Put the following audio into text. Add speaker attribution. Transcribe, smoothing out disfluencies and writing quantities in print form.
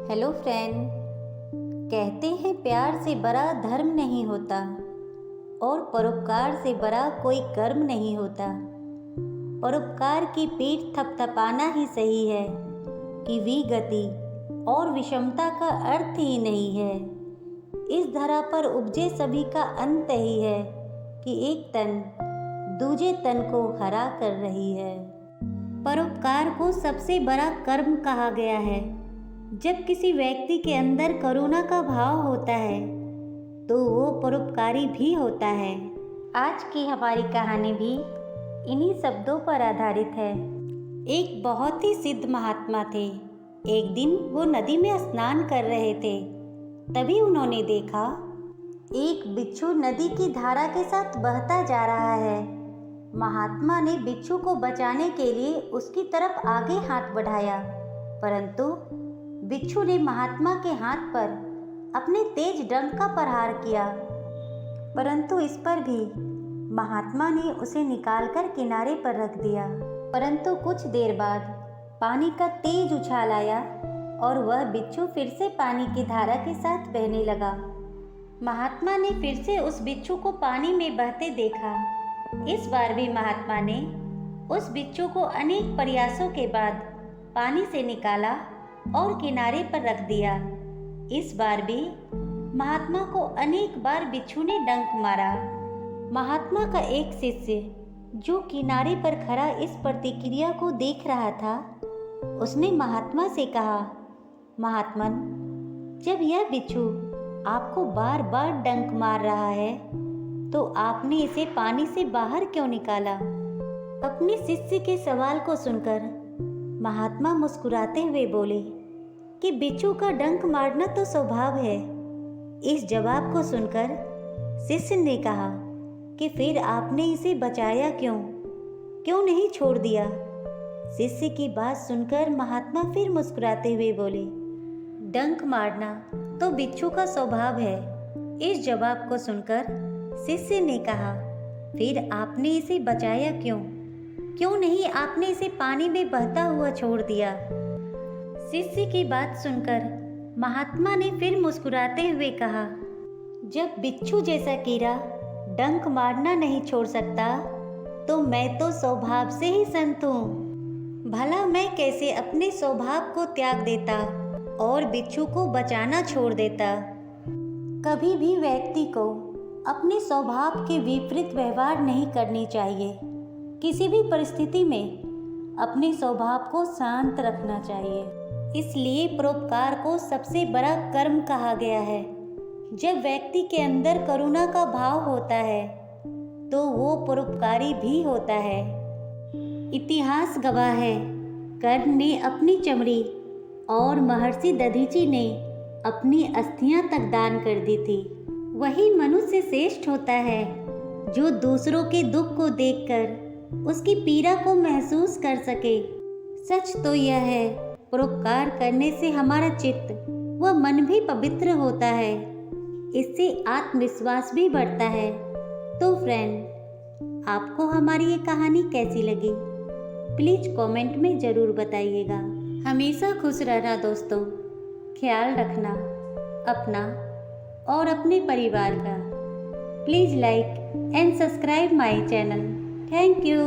Speaker 1: Hello friend. कहते हैं प्यार से बड़ा धर्म नहीं होता और परोपकार से बड़ा कोई कर्म नहीं होता। परोपकार की पीठ थपथपाना ही सही है कि विगति और विषमता का अर्थ ही नहीं है। इस धरा पर उपजे सभी का अंत ही है कि एक तन दूजे तन को हरा कर रही है। परोपकार को सबसे बड़ा कर्म कहा गया है। जब किसी व्यक्ति के अंदर करुणा का भाव होता है तो वो परोपकारी भी होता है। आज की हमारी कहानी भी इन्हीं शब्दों पर आधारित है। एक बहुत ही सिद्ध महात्मा थे। एक दिन वो नदी में स्नान कर रहे थे। तभी उन्होंने देखा एक बिच्छू नदी की धारा के साथ बहता जा रहा है। महात्मा ने बिच्छू को बचाने के लिए उसकी तरफ आगे हाथ बढ़ाया, परंतु बिच्छू ने महात्मा के हाथ पर अपने तेज डंक का प्रहार किया, परंतु इस पर भी महात्मा ने उसे निकालकर किनारे पर रख दिया। परंतु कुछ देर बाद पानी का तेज उछाल आया और वह बिच्छू फिर से पानी की धारा के साथ बहने लगा। महात्मा ने फिर से उस बिच्छू को पानी में बहते देखा। इस बार भी महात्मा ने उस बिच्छू को अनेक प्रयासों के बाद पानी से निकाला और किनारे पर रख दिया। इस बार भी महात्मा को अनेक बार बिच्छू ने डंक मारा। महात्मा का एक शिष्य जो किनारे पर खड़ा इस प्रतिक्रिया को देख रहा था, उसने महात्मा से कहा, महात्मन, जब यह बिच्छू आपको बार बार डंक मार रहा है तो आपने इसे पानी से बाहर क्यों निकाला? अपने शिष्य के सवाल को सुनकर महात्मा मुस्कुराते हुए बोले कि बिच्छू का डंक मारना तो स्वभाव है। इस जवाब को सुनकर शिष्य ने कहा कि फिर आपने इसे बचाया क्यों नहीं छोड़ दिया? शिष्य की बात सुनकर महात्मा फिर मुस्कुराते हुए बोले, डंक मारना तो बिच्छू का स्वभाव है। इस जवाब को सुनकर शिष्य ने कहा, फिर आपने इसे बचाया क्यों नहीं आपने इसे पानी में बहता हुआ छोड़ दिया? शिष्य की बात सुनकर महात्मा ने फिर मुस्कुराते हुए कहा, जब बिच्छू जैसा कीड़ा डंक मारना नहीं छोड़ सकता तो मैं तो स्वभाव से ही संत हूँ। भला मैं कैसे अपने स्वभाव को त्याग देता और बिच्छू को बचाना छोड़ देता। कभी भी व्यक्ति को अपने स्वभाव के विपरीत व्यवहार नहीं करनी चाहिए। किसी भी परिस्थिति में अपने स्वभाव को शांत रखना चाहिए। इसलिए परोपकार को सबसे बड़ा कर्म कहा गया है। जब व्यक्ति के अंदर करुणा का भाव होता है तो वो परोपकारी भी होता है। इतिहास गवाह है, कर्ण ने अपनी चमड़ी और महर्षि दधीचि ने अपनी अस्थियां तक दान कर दी थी। वही मनुष्य श्रेष्ठ होता है जो दूसरों के दुख को देखकर उसकी पीड़ा को महसूस कर सके। सच तो यह है, परोपकार करने से हमारा चित्त व मन भी पवित्र होता है। इससे आत्मविश्वास भी बढ़ता है। तो फ्रेंड, आपको हमारी ये कहानी कैसी लगी? प्लीज कमेंट में ज़रूर बताइएगा। हमेशा खुश रहना दोस्तों। ख्याल रखना अपना और अपने परिवार का। Please like and subscribe my channel. Thank you.